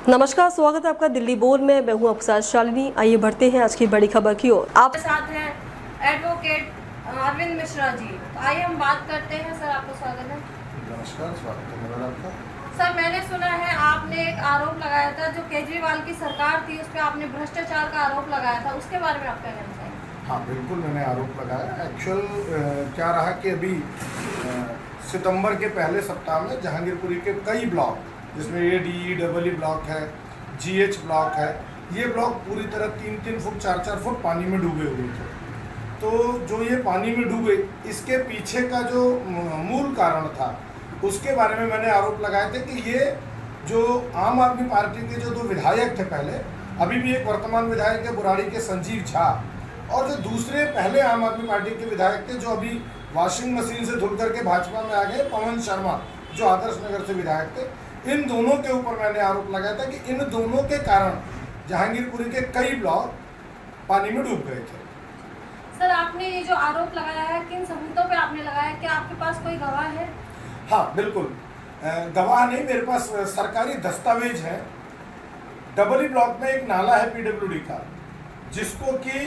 नमस्कार, स्वागत है आपका दिल्ली बोल में। मैं हूं आपके साथ शालिनी। आइए बढ़ते हैं आज की बड़ी खबर की ओर। आपके साथ हैं एडवोकेट अरविंद मिश्रा जी। तो आइए हम बात करते हैं। सर, आपका स्वागत है। नमस्कार, स्वागत है मेरा आपका। सर, मैंने सुना है आपने एक आरोप लगाया था, जो केजरीवाल की सरकार थी उस पर आपने भ्रष्टाचार का आरोप लगाया था, उसके बारे में आप क्या कहना चाहेंगे? हाँ, बिल्कुल मैंने आरोप लगाया। एक्चुअल क्या रहा कि अभी सितंबर के पहले सप्ताह में जहांगीरपुरी के कई ब्लॉक, जिसमें ADE ब्लॉक है, GH ब्लॉक है, ये ब्लॉक पूरी तरह 3-3 फुट 4-4 फुट पानी में डूबे हुए थे। तो जो ये पानी में डूबे, इसके पीछे का जो मूल कारण था उसके बारे में मैंने आरोप लगाए थे कि ये जो आम आदमी पार्टी के जो 2 विधायक थे पहले, अभी भी एक वर्तमान विधायक है बुराड़ी के संजीव झा, और जो दूसरे पहले आम आदमी पार्टी के विधायक थे जो अभी वॉशिंग मशीन से धुल करके भाजपा में आ गए, पवन शर्मा, जो आदर्श नगर से विधायक थे, इन दोनों के ऊपर मैंने आरोप लगाया था कि इन दोनों के कारण जहांगीरपुरी के कई ब्लॉक पानी में डूब गए थे। सर, आपने ये जो आरोप लगाया है, किन सबूतों पे आपने लगाया? क्या आपके पास कोई गवाह है? हाँ, बिल्कुल। गवाह नहीं, मेरे पास सरकारी दस्तावेज है। डबली ब्लॉक में एक नाला है PWD का, जिसको कि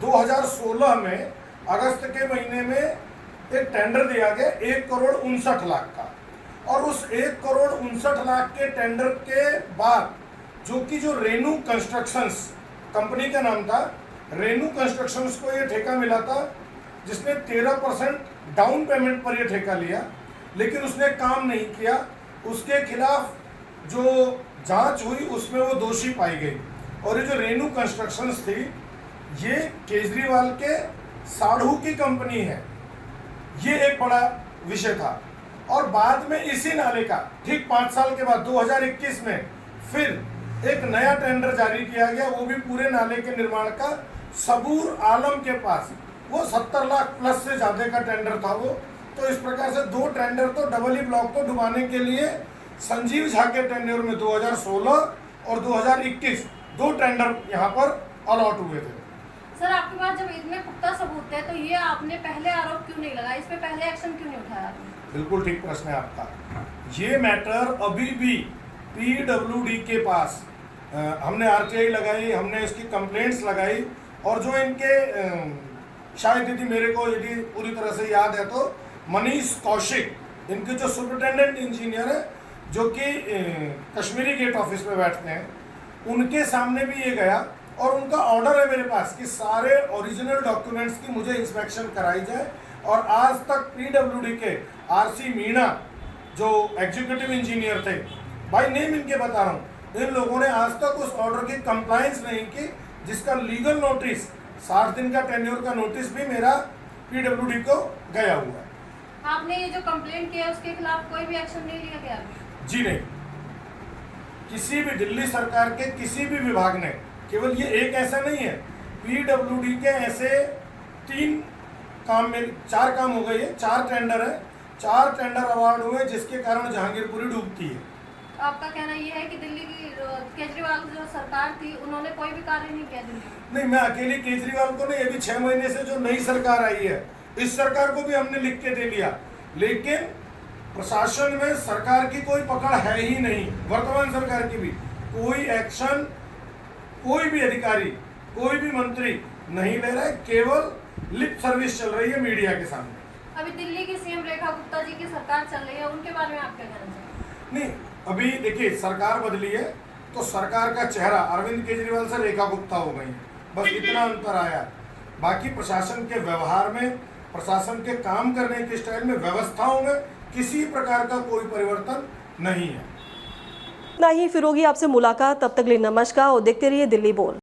2016 में अगस्त के महीने में एक टेंडर दिया गया 1,59,00,000 का, और उस 1,59,00,000 के टेंडर के बाद जो रेनू कंस्ट्रक्शंस कंपनी का नाम था, रेनू कंस्ट्रक्शंस को ये ठेका मिला था, जिसने 13% डाउन पेमेंट पर ये ठेका लिया, लेकिन उसने काम नहीं किया। उसके खिलाफ जो जांच हुई उसमें वो दोषी पाई गई, और ये जो रेनू कंस्ट्रक्शंस थी, ये केजरीवाल के साढ़ू की कंपनी है। ये एक बड़ा विषय था। और बाद में इसी नाले का ठीक 5 साल के बाद 2021 में फिर एक नया टेंडर जारी किया गया, वो भी पूरे नाले के निर्माण का, सबूर आलम के पास। वो 70 लाख प्लस से ज़्यादा का टेंडर था वो। तो इस प्रकार से 2 टेंडर तो डबली ब्लॉक को डुबाने के लिए संजीव झा के टेंडर में 2016 और 2021 2 टेंडर यहाँ पर अलॉट हुए थे। सर, आपके पास जब इतने पुख्ता सबूत है, तो ये आपने पहले आरोप क्यों नहीं लगाया? इस पे पहले एक्शन क्यों नहीं उठाया आपने? बिल्कुल ठीक प्रश्न है आपका। ये मैटर अभी भी PWD के पास हमने RTI लगाई, हमने इसकी कंप्लेंट्स लगाई, और जो इनके शायद यदि मेरे को यदि पूरी तरह से याद है तो मनीष कौशिक, इनके जो सुपरिटेंडेंट इंजीनियर है, जो कि कश्मीरी गेट ऑफिस में बैठते हैं, उनके सामने भी ये गया, और उनका ऑर्डर है मेरे पास कि सारे ओरिजिनल डॉक्यूमेंट्स की मुझे इंस्पेक्शन कराई जाए। और आज तक PWD के RC मीणा, जो एग्जीक्यूटिव इंजीनियर थे, बाय नेम इनके बता रहा हूँ, इन लोगों ने आज तक उस ऑर्डर की कंप्लायंस नहीं की, जिसका लीगल नोटिस 60 दिन का टेन्योर का नोटिस भी मेरा PWD को गया हुआ है। आपने ये जो कंप्लेंट किया उसके खिलाफ कोई भी एक्शन नहीं लिया गया? जी नहीं, किसी भी दिल्ली सरकार के किसी भी विभाग ने, केवल ये एक ऐसा नहीं है, PWD के ऐसे 4 काम हो गए हैं, 4 टेंडर है, 4 टेंडर अवार्ड हुए, जिसके कारण जहांगीरपुरी डूबती है। आपका कहना यह है कि दिल्ली की केजरीवाल जो सरकार थी, उन्होंने कोई भी कार्य नहीं किया दिल्ली? नहीं, मैं अकेले केजरीवाल को नहीं, अभी 6 महीने से जो नई सरकार आई है, इस सरकार को भी हमने लिख के दे दिया, लेकिन प्रशासन में सरकार की कोई पकड़ है ही नहीं। वर्तमान सरकार की भी कोई एक्शन, कोई भी अधिकारी, कोई भी मंत्री नहीं ले रहा है, केवल लिप सर्विस चल रही है मीडिया के सामने। अभी दिल्ली की CM रेखा गुप्ता जी की सरकार चल रही है, उनके बारे में आप क्या कहना चाहेंगे? नहीं, अभी देखिए, सरकार बदली है तो सरकार का चेहरा अरविंद केजरीवाल से रेखा गुप्ता हो गई, बस इतना अंतर आया। बाकी प्रशासन के व्यवहार में, प्रशासन के काम करने के स्टाइल में, व्यवस्थाओं में किसी प्रकार का कोई परिवर्तन नहीं है। ना ही फिर होगी आपसे मुलाकात, तब तक लिए नमस्कार और देखते रहिए दिल्ली बोल।